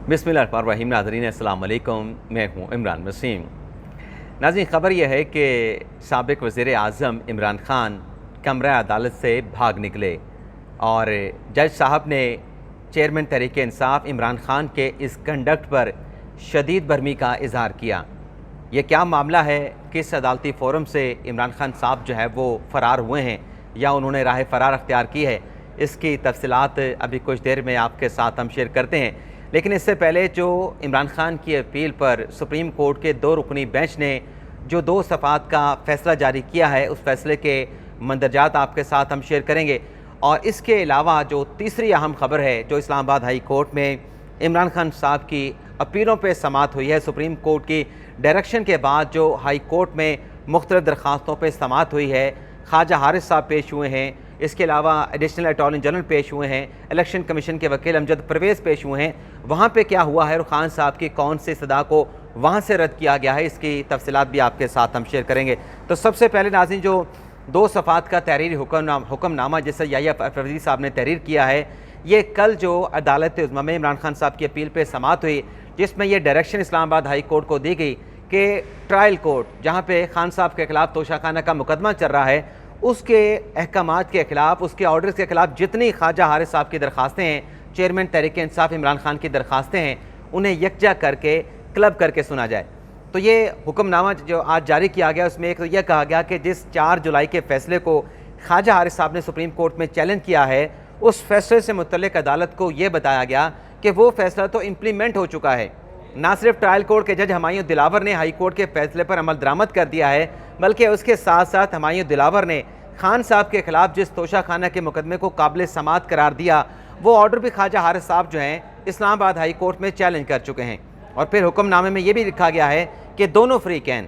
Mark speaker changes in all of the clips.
Speaker 1: बिस्मिल्लाहिर्रहमानिर्रहीम। नाज़रीन अस्सलाम वालेकुम, मैं हूँ इमरान वसीम। नाज़रीन, ख़बर यह है कि साबिक़ वज़ीर आज़म इमरान ख़ान कमरा अदालत से भाग निकले और जज साहब ने चेयरमैन तहरीक इंसाफ इमरान ख़ान के इस कंडक्ट पर शदीद बरहमी का इज़हार किया। ये क्या मामला है, किस अदालती फ़ोरम से इमरान ख़ान साहब जो है वो फ़रार हुए हैं या उन्होंने राह फ़रार अख्तियार की है, इसकी तफसीलात अभी कुछ देर में आपके साथ हम शेयर करते हैं। लेकिन इससे पहले जो इमरान ख़ान की अपील पर सुप्रीम कोर्ट के 2 रुकनी बेंच ने जो 2 सफ़ात का फ़ैसला जारी किया है, उस फैसले के मंदरजात आपके साथ हम शेयर करेंगे। और इसके अलावा जो तीसरी अहम ख़बर है, जो इस्लामाबाद हाई कोर्ट में इमरान ख़ान साहब की अपीलों पर समाअत हुई है। सुप्रीम कोर्ट की डायरेक्शन के बाद जो हाई कोर्ट में मुख्तलिफ़ दरख्वास्तों पर समाअत हुई है, ख्वाजा हारिस साहब पेश हुए हैं, इसके अलावा एडिशनल अटॉर्नी जनरल पेश हुए हैं, इलेक्शन कमीशन के वकील अमजद परवेज़ पेश हुए हैं। वहाँ पे क्या हुआ है और ख़ान साहब की कौन सी सदा को वहाँ से रद्द किया गया है, इसकी तफसीलात भी आपके साथ हम शेयर करेंगे। तो सबसे पहले नाज़रीन, जो 2 सफ़ात का तहरीरी हुक्मनामा जिसे याहिया परवेज़ी साहब ने तहरीर किया है, ये कल जो अदालत उज़्मा में इमरान ख़ान साहब की अपील पर समाअत हुई, जिसमें यह डायरेक्शन इस्लामाबाद हाई कोर्ट को दी गई कि ट्रायल कोर्ट जहाँ पे ख़ान साहब के ख़िलाफ़ तोशाखाना का मुकदमा चल रहा है, उसके अहकामात के ख़िलाफ़, उसके ऑर्डर्स के ख़िलाफ़ जितनी ख्वाजा हारिस साहब की दरख्वास्तें हैं, चेयरमैन तहरीक इंसाफ इमरान ख़ान की दरख्वास्तें हैं, उन्हें यकजा करके क्लब करके सुना जाए। तो ये हुक्मनामा जो आज जारी किया गया, उसमें एक तो यह कहा गया कि जिस 4 जुलाई के फ़ैसले को ख्वाजा हारिस साहब ने सुप्रीम कोर्ट में चैलेंज किया है, उस फैसले से मुतल्लिक़ अदालत को यह बताया गया कि वो फ़ैसला तो इम्प्लीमेंट हो चुका है। ना सिर्फ ट्रायल कोर्ट के जज हमायूं दिलावर ने हाई कोर्ट के फैसले पर अमल दरामद कर दिया है, बल्कि उसके साथ साथ हमायूं दिलावर ने खान साहब के खिलाफ जिस तोशाखाना के मुकदमे को काबिल समाअत करार दिया, वो ऑर्डर भी ख्वाजा हारिस साहब जो हैं इस्लामाबाद हाई कोर्ट में चैलेंज कर चुके हैं। और फिर हुक्मनामे में ये भी लिखा गया है कि दोनों फ्रीकैन,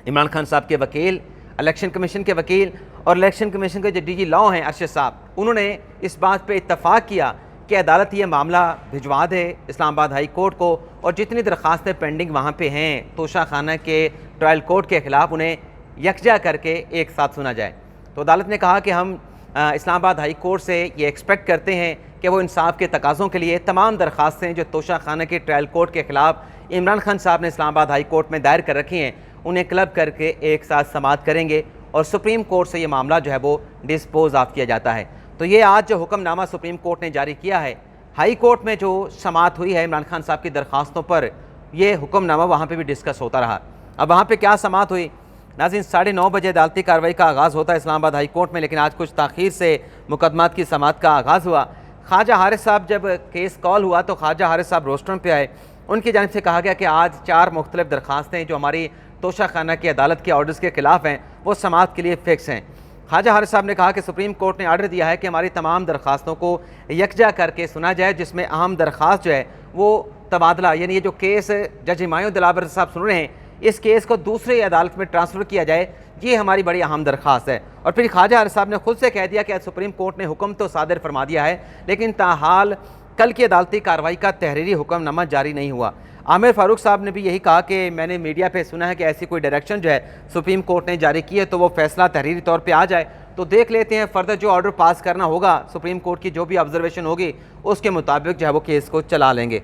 Speaker 1: इमरान खान साहब के वकील, इलेक्शन कमीशन के वकील और इलेक्शन कमीशन के जो DG लॉ हैं अरशद साहब, उन्होंने इस बात पर इत्तफाक किया कि अदालत ये मामला भिजवा दे इस्लामाबाद हाई कोर्ट को, और जितनी दरख्वास्तें पेंडिंग वहाँ पे हैं तोशाखाना के ट्रायल कोर्ट के ख़िलाफ़, उन्हें यकजा करके एक साथ सुना जाए। तो अदालत ने कहा कि हम इस्लामाबाद हाई कोर्ट से ये एक्सपेक्ट करते हैं कि वो इंसाफ के तकाज़ों के लिए तमाम दरख्वास्तें जो तोशाखाना के ट्रायल कोर्ट के ख़िलाफ़ इमरान खान साहब ने इस्लामाबाद हाई कोर्ट में दायर कर रखी हैं, उन्हें क्लब करके एक साथ समाअत करेंगे और सुप्रीम कोर्ट से ये मामला जो है वो डिस्पोज ऑफ किया जाता है। तो ये आज जो हुक्मनामा सुप्रीम कोर्ट ने जारी किया है, हाई कोर्ट में जो समाअत हुई है इमरान खान साहब की दरख्वास्तों पर, यह हुक्मनामा वहाँ पे भी डिस्कस होता रहा। अब वहाँ पे क्या समाअत हुई नाज़रीन, 9:30 बजे अदालती कार्रवाई का आगाज़ होता है इस्लामाबाद हाई कोर्ट में, लेकिन आज कुछ ताख़ीर से मुकदमात की समाअत का आगाज़ हुआ। ख्वाजा हारिस साहब जब केस कॉल हुआ तो ख्वाजा हारिस साहब रोस्ट्रम पे आए। उनकी जानिब से कहा गया कि आज 4 मुख्तलिफ दरख्वास्तें जो हमारी तोशाखाना की अदालत के ऑर्डर्स के ख़िलाफ़ हैं, वो समाअत के लिए फ़िक्स हैं। ख्वाजा हारिस साहब ने कहा कि सुप्रीम कोर्ट ने आर्डर दिया है कि हमारी तमाम दरख्वास्तों को यकजा करके सुना जाए, जिसमें अहम दरख्वास्त जो है वो तबादला, यानी ये जो केस जज हमायूं दिलावर साहब सुन रहे हैं, इस केस को दूसरी अदालत में ट्रांसफ़र किया जाए, ये हमारी बड़ी अहम दरख्वास्त है। और फिर ख्वाजा हारिस साहब ने खुद से कह दिया कि सुप्रीम कोर्ट ने हुक्म तो सादिर फरमा दिया है, लेकिन ताहाल कल की अदालती कार्रवाई का तहरीरी हुक्मनामा जारी नहीं हुआ। आमिर फारूक साहब ने भी यही कहा कि मैंने मीडिया पे सुना है कि ऐसी कोई डायरेक्शन जो है सुप्रीम कोर्ट ने जारी की है, तो वो फैसला तहरीरी तौर पे आ जाए तो देख लेते हैं, फर्दर जो ऑर्डर पास करना होगा सुप्रीम कोर्ट की जो भी ऑब्जर्वेशन होगी उसके मुताबिक जो है वो केस को चला लेंगे।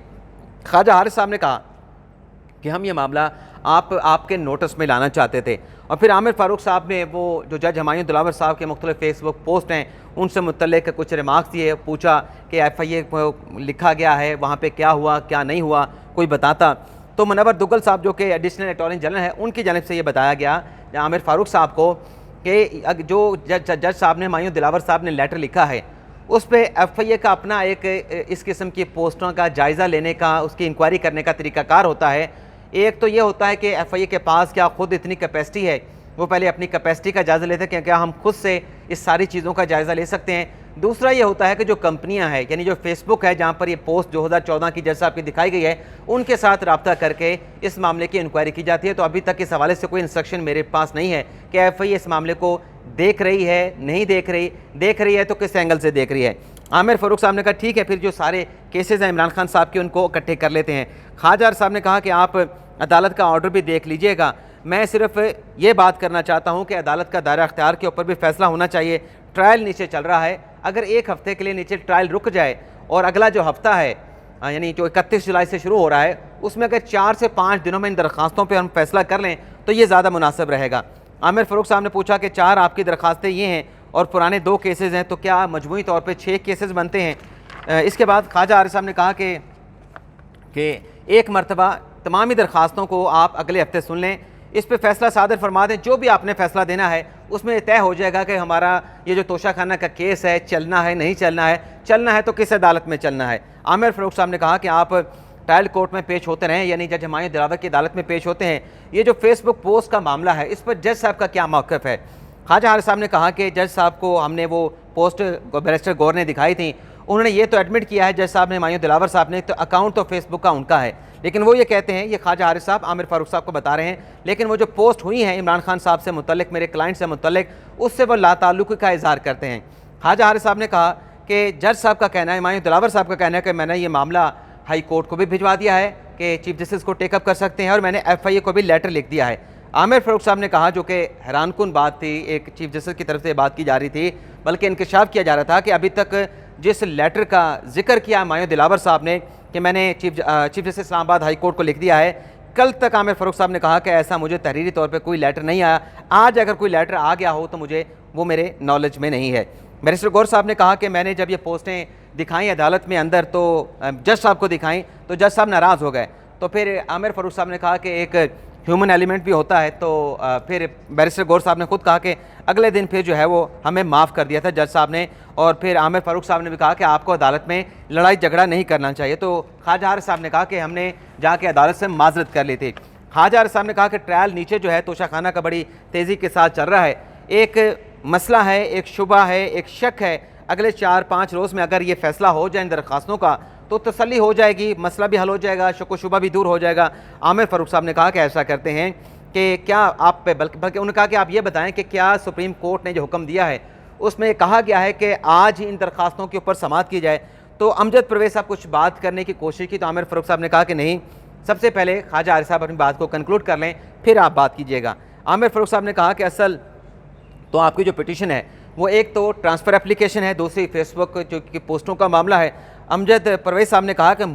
Speaker 1: ख्वाजा हारिस साहब ने कहा कि हम ये मामला आपके नोटिस में लाना चाहते थे। और फिर आमिर फारूक साहब ने वो जो जज हमायूं दिलावर साहब के मुख्तलिफ फेसबुक पोस्ट हैं उनसे मुतल्लिक़ कुछ रिमार्क्स दिए, पूछा कि FIA लिखा गया है, वहाँ पे क्या हुआ क्या नहीं हुआ, कोई बताता। तो मुनव्वर दुग्गल साहब जो कि एडिशनल अटॉर्नी जनरल हैं, उनकी जानिब से ये बताया गया आमिर फारूक साहब को कि जो जज साहब ने, हमायूं दिलावर साहब ने लेटर लिखा है, उस पर FIA का अपना एक इस किस्म की पोस्टों का जायज़ा लेने का, उसकी इंक्वायरी करने का तरीक़ाकार होता है। एक तो ये होता है कि FIA के पास क्या खुद इतनी कैपेसिटी है, वो पहले अपनी कैपेसिटी का जायज़ा लेते हैं कि क्या हम खुद से इस सारी चीज़ों का जायज़ा ले सकते हैं। दूसरा ये होता है कि जो कंपनियां हैं, यानी जो फेसबुक है जहां पर ये पोस्ट 2014 की जज साहब की दिखाई गई है, उनके साथ रब्ता करके इस मामले की इंक्वायरी की जाती है। तो अभी तक इस हवाले से कोई इंस्ट्रक्शन मेरे पास नहीं है कि FIA इस मामले को देख रही है, नहीं देख रही है तो किस एंगल से देख रही है। आमिर फारूक साहब ने कहा ठीक है, फिर जो सारे केसेज हैं इमरान खान साहब के उनको इकट्ठे कर लेते हैं। ख्वाजा साहब ने कहा कि आप अदालत का ऑर्डर भी देख लीजिएगा, मैं सिर्फ ये बात करना चाहता हूँ कि अदालत का दायरा अख्तियार के ऊपर भी फैसला होना चाहिए। ट्रायल नीचे चल रहा है, अगर एक हफ्ते के लिए नीचे ट्रायल रुक जाए और अगला जो हफ्ता है यानी जो 31 जुलाई से शुरू हो रहा है, उसमें अगर 4 से 5 दिनों में इन दरख्वास्तों पर हम फैसला कर लें तो ये ज़्यादा मुनासिब रहेगा। आमिर फ़ारूक साहब ने पूछा कि 4 आपकी दरख्वास्तें ये हैं और पुराने 2 केसेस हैं, तो क्या मजमूई तौर पे 6 केसेस बनते हैं? इसके बाद ख्वाजा आरिफ साहब ने कहा कि एक मरतबा तमाम ही दरख्वास्तों को आप अगले हफ्ते सुन लें, इस पर फैसला सादर फरमा दें। जो भी आपने फैसला देना है उसमें तय हो जाएगा कि हमारा ये जो तोशाखाना का केस है चलना है नहीं चलना है तो किस अदालत में चलना है। आमिर फ़ारूक साहब ने कहा कि आप ट्रायल कोर्ट में पेश होते रहें, यानी जज हुमायूं दिलावर की अदालत में पेश होते हैं। ये जो फेसबुक पोस्ट का मामला है, इस पर जज साहब का क्या मौक़िफ़ है? ख्वाजा आरिफ साहब ने कहा कि जज साहब को हमने वो पोस्ट बैरिस्टर गौर ने दिखाई थी, उन्होंने ये तो एडमिट किया है जज साहब ने, हुमायूं दिलावर साहब ने, तो अकाउंट तो फेसबुक का उनका है, लेकिन वो ये कहते हैं, ये ख्वाजा आरिफ साहब आमिर फ़ारूक साहब को बता रहे हैं, लेकिन वो जो पोस्ट हुई हैं इमरान खान साहब से मुतल्लिक, मेरे क्लाइंट से मुतल्लिक, उससे वो लाताल्लुक़ का इज़हार करते हैं। ख्वाजा आरिफ साहब ने कहा कि जज साहब का कहना है, हुमायूं दिलावर साहब का कहना है कि मैंने ये मामला हाई कोर्ट को भी भिजवा दिया है कि चीफ जस्टिस को टेकअप कर सकते हैं, और मैंने FIA को भी लेटर लिख दिया है। आमिर फ़ारूक साहब ने कहा, जो कि हैरानकुन बात थी, एक चीफ जस्टिस की तरफ से बात की जा रही थी, बल्कि इंकशाफ किया जा रहा था कि अभी तक जिस लेटर का जिक्र किया हुमायूं दिलावर साहब ने कि मैंने chief justice Islamabad high court को लिख दिया है, कल तक आमिर फ़ारूक साहब ने कहा कि ऐसा मुझे तहरीरी तौर पे कोई लेटर नहीं आया। आज अगर कोई लेटर आ गया हो तो मुझे वो मेरे नॉलेज में नहीं है। बैरिस्टर गौर साहब ने कहा कि मैंने जब ये पोस्टें दिखाई अदालत में अंदर तो जज साहब को दिखाई तो जज साहब नाराज़ हो गए। तो फिर आमिर फ़ारूक साहब ने कहा कि एक ह्यूमन एलिमेंट भी होता है, तो फिर बैरिस्टर गौर साहब ने खुद कहा कि अगले दिन फिर जो है वो हमें माफ़ कर दिया था जज साहब ने। और फिर आमिर फ़ारूक साहब ने भी कहा कि आपको अदालत में लड़ाई झगड़ा नहीं करना चाहिए। तो ख्वाजा आरिफ साहब ने कहा कि हमने जाके अदालत से माजरत कर ली थी। ख्वाजा आरिफ साहब ने कहा कि ट्रायल नीचे जो है तोशाखाना का बड़ी तेज़ी के साथ चल रहा है, एक मसला है, एक शुबा है, एक शक है, अगले 4-5 रोज़ में अगर ये फ़ैसला हो जाए इन दरख्वास्तों का तो तसल्ली हो जाएगी, मसला भी हल हो जाएगा, शक व शुबा भी दूर हो जाएगा। आमिर फ़ारूक साहब ने कहा कि ऐसा करते हैं कि क्या आप पे बल्कि उन्होंने कहा कि आप ये बताएं कि क्या सुप्रीम कोर्ट ने जो हुक्म दिया है उसमें कहा गया है कि आज ही इन दरख्वास्तों के ऊपर समाअत की जाए। तो अमजद परवेज़ साहब कुछ बात करने की कोशिश की तो आमिर फ़ारूक साहब ने कहा कि नहीं, सबसे पहले ख्वाजा आरिफ साहब अपनी बात को कंक्लूड कर लें, फिर आप बात कीजिएगा। आमिर फ़ारूक साहब ने कहा कि असल तो आपकी जो पिटीशन है वो एक तो ट्रांसफ़र एप्लीकेशन है, दूसरी फेसबुक जो कि पोस्टों का मामला है। अमजद परवेज़ साहब ने कहा कि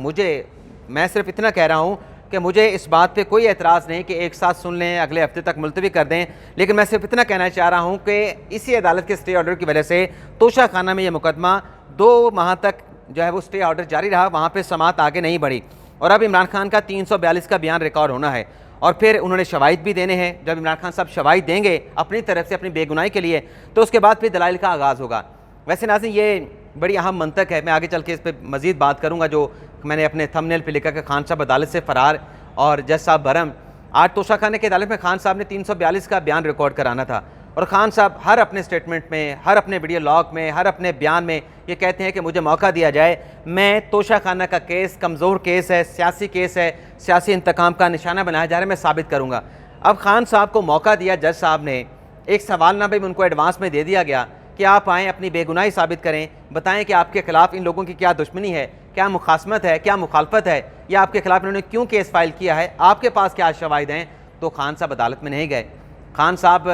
Speaker 1: मैं सिर्फ इतना कह रहा हूँ कि मुझे इस बात पे कोई एतराज़ नहीं कि एक साथ सुन लें, अगले हफ्ते तक मुलतवी कर दें, लेकिन मैं सिर्फ इतना कहना चाह रहा हूँ कि इसी अदालत के स्टे ऑर्डर की वजह से तोशाखाना में ये मुकदमा 2 माह तक जो है वो स्टे ऑर्डर जारी रहा, वहाँ पर समाअत आगे नहीं बढ़ी। और अब इमरान खान का 342 का बयान रिकॉर्ड होना है और फिर उन्होंने शवाहिद भी देने हैं। जब इमरान खान साहब शवाहिद देंगे अपनी तरफ से अपनी बेगुनाही के लिए तो उसके बाद फिर दलाइल का आगाज़ होगा। वैसे नाज़रीन ये बड़ी अहम मंतक है, मैं आगे चल के इस पर मज़ीद बात करूँगा। जो मैंने अपने थंबनेल पे लिखा कि खान साहब अदालत से फ़रार और जज साहब बरम। आज तोशाखाने की अदालत में खान साहब ने 342 का बयान रिकॉर्ड कराना था और खान साहब हर अपने स्टेटमेंट में, हर अपने वीडियो लॉग में, हर अपने बयान में ये कहते हैं कि मुझे मौका दिया जाए, मैं तोशाखाना का केस कमज़ोर केस है, सियासी केस है, सियासी इंतकाम का निशाना बनाया जा रहा है, मैं साबित करूँगा। अब खान साहब को मौका दिया जज साहब ने, एक सवालनामा भी उनको एडवांस में दे दिया गया कि आप आएँ अपनी बेगुनाही साबित करें, बताएं कि आपके खिलाफ इन लोगों की क्या दुश्मनी है, क्या मुखासमत है, क्या मुखालफत है, या आपके खिलाफ इन्होंने क्यों केस फाइल किया है, आपके पास क्या शवाहिद हैं। तो खान साहब अदालत में नहीं गए। खान साहब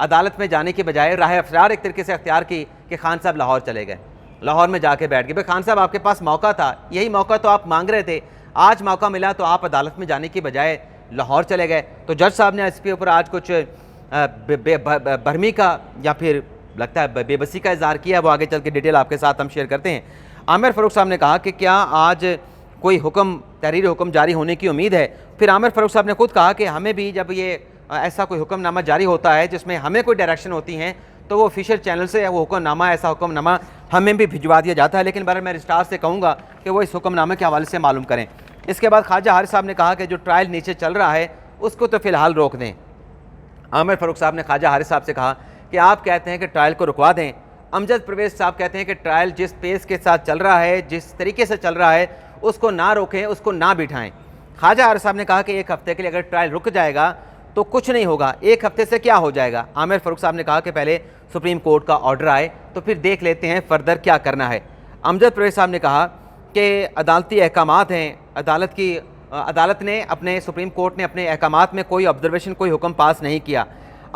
Speaker 1: अदालत में जाने के बजाय राह अफ्तार एक तरीके से अख्तियार की कि खान साहब लाहौर चले गए, लाहौर में जाके बैठ गए। भाई खान साहब आपके पास मौका था, यही मौका तो आप मांग रहे थे, आज मौका मिला तो आप अदालत में जाने की बजाय लाहौर चले गए। तो जज साहब ने इसके ऊपर आज कुछ बरहमी का या फिर लगता है बेबसी का इज़हार किया, वो आगे चल के डिटेल आपके साथ हम शेयर करते हैं। आमिर फ़ारूक साहब ने कहा कि क्या आज कोई हुक्म, तहरीरी हुक्म जारी होने की उम्मीद है। फिर आमिर फ़ारूक साहब ने खुद कहा कि हमें भी जब ये ऐसा कोई हुक्मनामा जारी होता है जिसमें हमें कोई डायरेक्शन होती हैं तो वो ऑफिशियल चैनल से वो हुक्मनामा, ऐसा हुक्मनामा हमें भी भिजवा दिया जाता है, लेकिन बहरहाल मैं रजिस्ट्रार से कहूँगा कि वो इस हुक्मनामे के हवाले से मालूम करें। इसके बाद ख्वाजा हारिस साहब ने कहा कि जो ट्रायल नीचे चल रहा है उसको तो फ़िलहाल रोक दें। आमिर फ़ारूक साहब ने ख्वाजा हारिस साहब से कहा कि आप कहते हैं कि ट्रायल को रुकवा दें। अमजद परवेज़ साहब कहते हैं कि ट्रायल जिस पेस के साथ चल रहा है, जिस तरीके से चल रहा है, उसको ना रोकें, उसको ना बिठाएं। ख्वाजा हारिस साहब ने कहा कि एक हफ्ते के लिए अगर ट्रायल रुक जाएगा तो कुछ नहीं होगा, एक हफ्ते से क्या हो जाएगा। आमिर फ़ारूक साहब ने कहा कि पहले सुप्रीम कोर्ट का ऑर्डर आए तो फिर देख लेते हैं फर्दर क्या करना है। अमजद परवेज़ साहब ने कहा कि अदालती अहकामात हैं, अदालत ने अपने सुप्रीम कोर्ट ने अपने अहकामात में कोई ऑब्जर्वेशन, कोई हुक्म पास नहीं किया।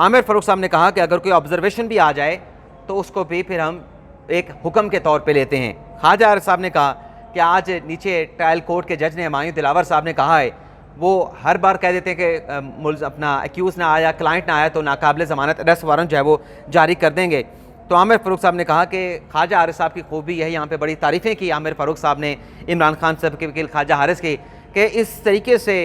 Speaker 1: आमिर फ़ारूक साहब ने कहा कि अगर कोई ऑब्जर्वेशन भी आ जाए तो उसको भी फिर हम एक हुक्म के तौर पे लेते हैं। ख्वाजा हारिस साहब ने कहा कि आज नीचे ट्रायल कोर्ट के जज ने हुमायूं दिलावर साहब ने कहा है, वो हर बार कह देते हैं कि अपना एक्यूज़ ना आया, क्लाइंट ना आया तो नाकाबिल ज़मानत अरेस्ट वारंट जो है वो जारी कर देंगे। तो आमिर फ़ारूक साहब ने कहा कि ख्वाजा हारिस साहब की खूबी यही, यहाँ पे बड़ी तारीफ़ें की आमिर फ़ारूक साहब ने इमरान खान साहब के वकील ख्वाजा हारिस की, कि इस तरीके से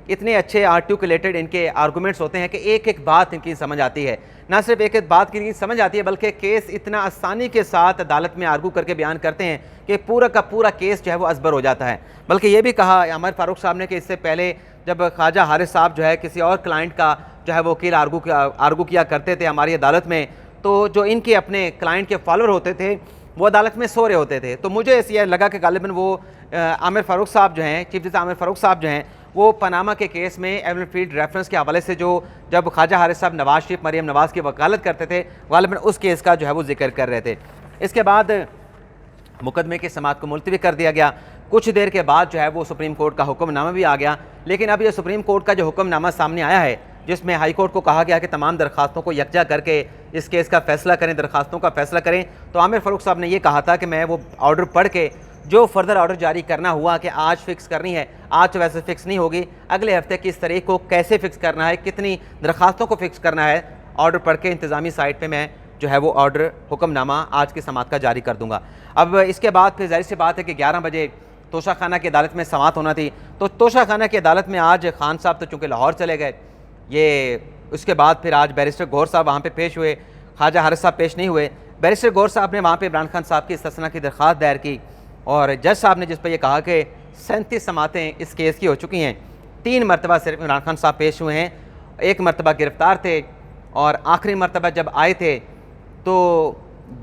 Speaker 1: इतने अच्छे आर्टिकुलेटेड इनके आर्गूमेंट्स होते हैं कि एक एक बात इनकी समझ आती है, ना सिर्फ एक एक बात की समझ आती है बल्कि केस इतना आसानी के साथ अदालत में आर्गू करके बयान करते हैं कि पूरा का पूरा केस जो है वो असबर हो जाता है। बल्कि ये भी कहा आमिर फ़ारूक साहब ने कि इससे पहले जब ख्वाजा हारिस साहब जो है किसी और क्लाइंट का जो है वो वकील आर्गू किया करते थे हमारी अदालत में, तो जो इनके अपने क्लाइंट के फॉलोअर होते थे वो अदालत में सो रहे होते थे। तो मुझे ऐसे लगा कि गालिबन वो आमिर फ़ारूक साहब जो हैं, चीफ जस्टिस आमिर फ़ारूक साहब जो हैं, वो पनामा के केस में एवन फील्ड रेफरेंस के हवाले से जो जब ख्वाजा हारिस साहब नवाज शरीफ मरीम नवाज़ की वकालत करते थे, गालिबन उस केस का जो है वो जिक्र कर रहे थे। इसके बाद मुकदमे की समाअत को मुलतवी कर दिया गया। कुछ देर के बाद जो है वो सुप्रीम कोर्ट का हुक्मनामा भी आ गया। लेकिन अब ये सुप्रीम कोर्ट का जो हुक्मनामा सामने आया है, जिसमें हाई कोर्ट को कहा गया कि तमाम दरखास्तों को यकजा करके इस केस का फैसला करें, दरखास्तों का फैसला करें, तो आमिर फ़ारूक साहब ने ये कहा था कि मैं वो ऑर्डर पढ़ के जो फर्दर ऑर्डर जारी करना हुआ कि आज फिक्स करनी है, आज तो वैसे फिक्स नहीं होगी, अगले हफ्ते किस तारीख को कैसे फिक्स करना है, कितनी दरखास्तों को फिक्स करना है, ऑर्डर पढ़ के इंतज़ामी साइट पर मैं जो है वो ऑर्डर हुक्मनामा आज की समाअत का जारी कर दूंगा। अब इसके बाद फिर जाहिर सी बात है कि 11 बजे तोशा खाना की अदालत में समाअत होना थी। तो तोशा खाना की अदालत में आज खान साहब तो चूँकि लाहौर चले गए, ये उसके बाद फिर आज बैरिस्टर गौहर साहब वहाँ पे पेश हुए, ख्वाजा हारिस साहब पेश नहीं हुए। बैरिस्टर गौहर साहब ने वहाँ पे इमरान खान साहब की इस्तिस्ना की दरख्वास्त दायर की और जज साहब ने जिस पर यह कहा कि 37 समातें इस केस की हो चुकी हैं, 3 मरतबा सिर्फ इमरान खान साहब पेश हुए हैं, 1 मरतबा गिरफ़्तार थे और आखिरी मरतबा जब आए थे तो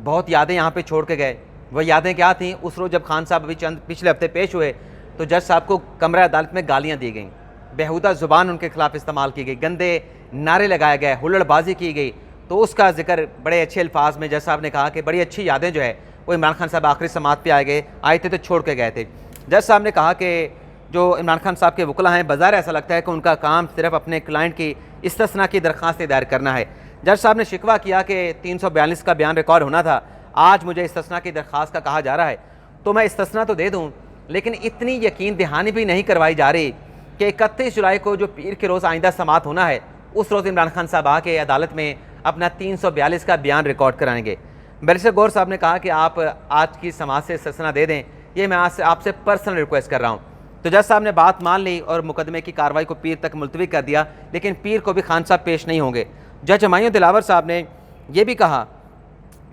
Speaker 1: बहुत यादें यहाँ पे छोड़ के गए। वह यादें क्या थीं? उस रोज़ जब खान साहब अभी चंद पिछले हफ्ते पेश हुए तो जज साहब को कमरा अदालत में गालियाँ दी गईं, बेहुदा ज़ुबान उनके खिलाफ इस्तेमाल की गई, गंदे नारे लगाए गए, हुल्लड़बाजी की गई। तो उसका जिक्र बड़े अच्छे अल्फाज में जज साहब ने कहा कि बड़ी अच्छी यादें जो है वो इमरान खान साहब आखिरी समाअत पे आए थे तो छोड़ के गए थे। जज साहब ने कहा कि जो इमरान खान साहब के वकला हैं, बाज़ार ऐसा लगता है कि उनका काम सिर्फ अपने क्लाइंट की इस्तिस्ना की दरख्वास्तें दायर करना है। जज साहब ने शिकवा किया कि 342 का बयान रिकॉर्ड होना था, आज मुझे इस्तिस्ना की दरख्वास्त का कहा जा रहा है, तो मैं इस्तिस्ना तो दे दूँ लेकिन इतनी यकीन दहानी भी नहीं करवाई जा रही कि 31 जुलाई को जो पीर के रोज़ आइंदा समाअत होना है, उस रोज़ इमरान खान साहब आके अदालत में अपना 342 का बयान रिकॉर्ड कराएंगे। बैरिस्टर गौहर साहब ने कहा कि आप आज की समाअत से इस्तिस्ना दे दें, ये मैं आपसे पर्सनल रिक्वेस्ट कर रहा हूँ। तो जज साहब ने बात मान ली और मुकदमे की कार्रवाई को पीर तक मुलतवी कर दिया, लेकिन पीर को भी खान साहब पेश नहीं होंगे। जज हुमायूं दिलावर साहब ने यह भी कहा,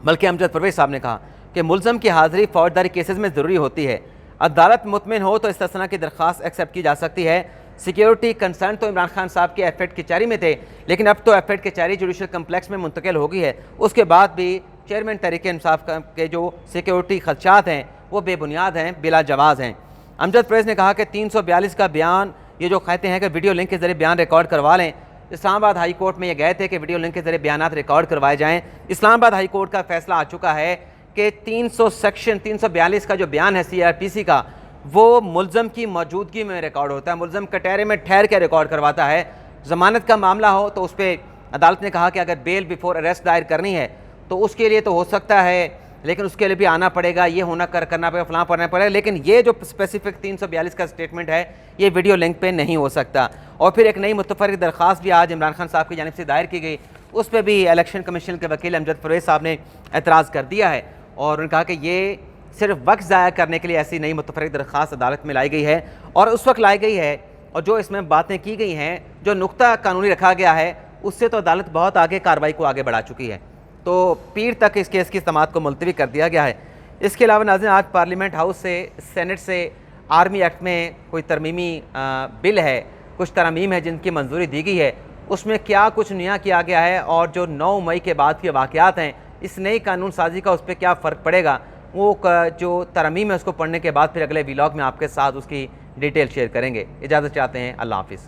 Speaker 1: बल्कि अमजद परवेज साहब ने कहा कि मुल्ज़म की हाज़िरी फौजदारी केसेस में ज़रूरी होती है, अदालत मुतमिन हो तो इस्तिस्ना की दरख्वास्त एक्सेप्ट की जा सकती है। सिक्योरिटी कंसर्न तो इमरान खान साहब के एफएड कचहरी में थे, लेकिन अब तो एफएड कचहरी जुडिशल कम्प्लेक्स में मुंतकिल हो गई है। उसके बाद भी चेयरमैन तहरीक इंसाफ के जो सिक्योरिटी खदशात हैं वो बेबुनियाद हैं, बिला जवाज़ हैं। अमजद परवेज ने कहा कि 342 का बयान, ये जो कहते हैं कि वीडियो लिंक के जरिए बयान रिकॉर्ड करवा लें, इस्लामाबाद हाई कोर्ट में ये गए थे कि वीडियो लिंक के जरिए बयान रिकॉर्ड करवाए जाएँ। इस्लामाबाद हाई कोर्ट का फैसला आ चुका है कि 342 का जो बयान है CRPC का, वो मुल्ज़म की मौजूदगी में रिकॉर्ड होता है, मुल्ज़म कटहरे में ठहर के रिकॉर्ड करवाता है। ज़मानत का मामला हो तो उस पर अदालत ने कहा कि अगर बेल बिफोर अरेस्ट दायर करनी है तो उसके लिए तो हो सकता है, लेकिन उसके लिए भी आना पड़ेगा, ये करना पड़ेगा, फलां करना पड़ेगा, लेकिन ये जो स्पेसिफिक 342 का स्टेटमेंट है ये वीडियो लिंक पे नहीं हो सकता। और फिर एक नई मुतफर्रिक दरख्वास्त भी आज इमरान खान साहब की जानिब से दायर की गई, उस पर भी इलेक्शन कमीशन के वकील अमजद परवेज साहब ने एतराज़ कर दिया है और उन्होंने कहा कि ये सिर्फ वक्त ज़ाया करने के लिए ऐसी नई मुतफर्रिक दरख्वास्त अदालत में लाई गई है और उस वक्त लाई गई है, और जो इसमें बातें की गई हैं, जो नुक्ता कानूनी रखा गया है, उससे तो अदालत बहुत आगे कार्रवाई को आगे बढ़ा चुकी है। तो पीर तक इस केस की समाअत को मुलतवी कर दिया गया है। इसके अलावा नाज़रीन, आज पार्लियामेंट हाउस से सेनेट से आर्मी एक्ट में कोई तरमीमी बिल है, कुछ तरमीम है जिनकी मंजूरी दी गई है। उसमें क्या कुछ नया किया गया है और जो 9 मई के बाद के वाक़यात हैं, इस नई कानून साजी का उस पर क्या फ़र्क पड़ेगा, वो जो तरमीम है उसको पढ़ने के बाद फिर अगले व्लॉग में आपके साथ उसकी डिटेल शेयर करेंगे। इजाज़त चाहते हैं, अल्लाह हाफ़िज़।